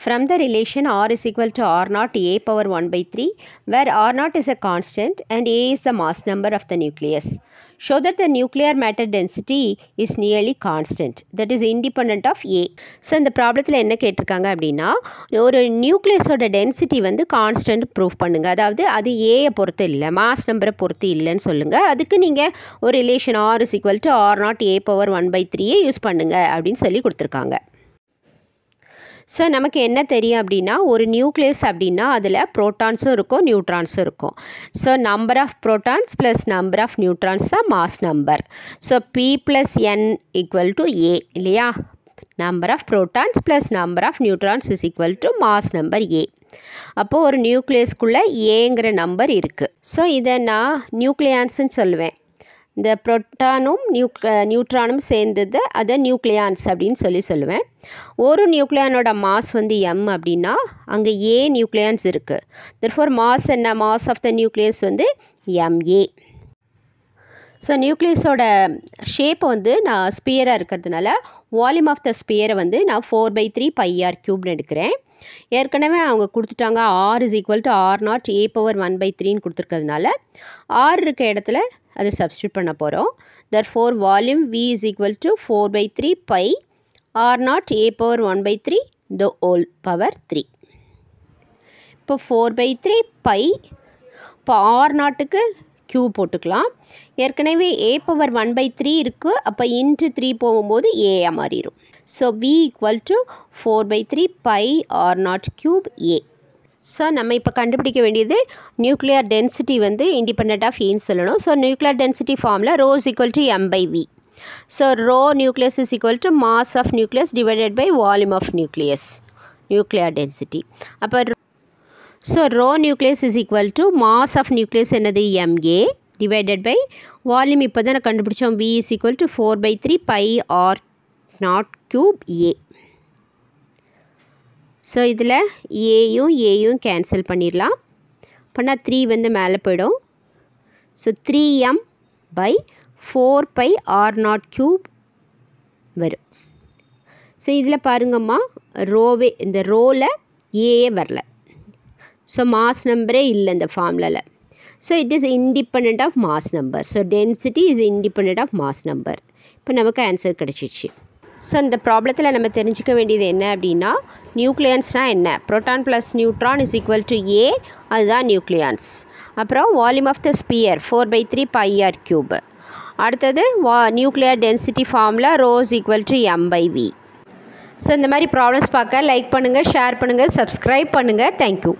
From the relation R is equal to R naught a power 1 by 3, where R naught is a constant and a is the mass number of the nucleus. Show that the nuclear matter density is nearly constant, that is independent of A. So, இந்த ப்ராப்ளத்தில் என்ன கேட்டிருக்காங்க அப்படின்னா, ஒரு நியூக்ளியஸோட density வந்து constant prove பண்ணுங்கள். அதாவது அது ஏயை பொறுத்து இல்லை, மாஸ் நம்பரை பொறுத்து இல்லைன்னு சொல்லுங்கள். அதுக்கு நீங்கள் ஒரு relation R is equal to R naught a power 1 by 3 use பண்ணுங்கள் அப்படின்னு சொல்லி கொடுத்துருக்காங்க. ஸோ நமக்கு என்ன தெரியும் அப்படின்னா, ஒரு நியூக்ளியஸ் அப்படின்னா அதில் ப்ரோட்டான்ஸும் இருக்கும், நியூட்ரான்ஸும் இருக்கும். So number of protons plus number of neutrons தான் mass number. So P + N = A இல்லையா? Number of protons plus number of neutrons is equal to mass number A. அப்போது ஒரு நியூக்ளியஸ்க்குள்ளே ஏங்கிற நம்பர் இருக்குது. ஸோ இதை நான் நியூக்ளியான்ஸ்ன்னு சொல்லுவேன். இந்த புரோட்டானும் நியூட்ரானும் சேர்ந்தது அதை நியூக்ளியான்ஸ் அப்படின்னு சொல்லுவேன். ஒரு நியூக்ளியானோட மாஸ் வந்து M அப்படின்னா அங்கே ஏ நியூக்ளியான்ஸ் இருக்குது. தெர்ஃபோர் மாஸ் என்ன? மாஸ் ஆஃப் த நியூக்ளியஸ் வந்து MA. ஸோ நியூக்ளியஸோட ஷேப் வந்து நான் ஸ்பியராக இருக்கிறதுனால வால்யூம் ஆஃப் த ஸ்பியரை வந்து நான் 4/3 πr³ எடுக்கிறேன். ஏற்கனவே அவங்க கொடுத்துட்டாங்க R is equal to R naught a power 1 by 3ன்னு கொடுத்துருக்கிறதுனால R இருக்க இடத்துல அதை சப்ஸ்டியூட் பண்ண போகிறோம். therefore volume V is equal to 4/3 π R naught a power 1 by 3 the whole power 3. இப்போ 4/3 π இப்போ R நாட்டுக்கு Q போட்டுக்கலாம். ஏற்கனவே a power 1 by 3 இருக்குது. அப்போ இன்ட்டு 3 போகும்போது a மாறிடும். So V = 4/3 π R naught³ A. So நம்ம இப்போ கண்டுபிடிக்க வேண்டியது நியூக்ளியர் டென்சிட்டி வந்து இண்டிபெண்ட் ஆஃப் ஏன்னு சொல்லணும். ஸோ நியூக்ளியர் டென்சிட்டி ஃபார்மில் ρ = m/v. So ρ nucleus is equal to mass of nucleus divided by volume of nucleus, nuclear density. அப்போ so ρ nucleus is equal to mass of nucleus என்னது MA divided by volume இப்போ தான் கண்டுபிடிச்சோம் V is equal to 4/3 π R naught³ A. So இதில் ஏயும் cancel பண்ணிடலாம். பண்ணால் 3 வந்து மேலே போயிடும். ஸோ 3m/4 π R naught³ வரும். ஸோ இதில் பாருங்கம்மா, ரோவே இந்த ரோவில் ஏயே வரல. ஸோ மாஸ் நம்பரே இல்லை இந்த ஃபார்முலாவில். So it is independent of mass number. So density is independent of mass number. இப்போ நமக்கு ஆன்சர் கிடச்சிச்சு. ஸோ இந்த ப்ராப்ளத்தில் நம்ம தெரிஞ்சிக்க வேண்டியது என்ன அப்படின்னா, நியூக்ளியன்ஸ்னால் என்ன? Proton plus neutron is equal to A, அதுதான் நியூக்ளியன்ஸ். அப்புறம் volume of the sphere 4/3 πr³. அடுத்தது nuclear density formula ρ is equal to m/v. So இந்த மாதிரி ப்ராப்ளம்ஸ் பார்க்க லைக் பண்ணுங்கள், ஷேர் பண்ணுங்கள், சப்ஸ்கிரைப் பண்ணுங்கள். தேங்க்யூ.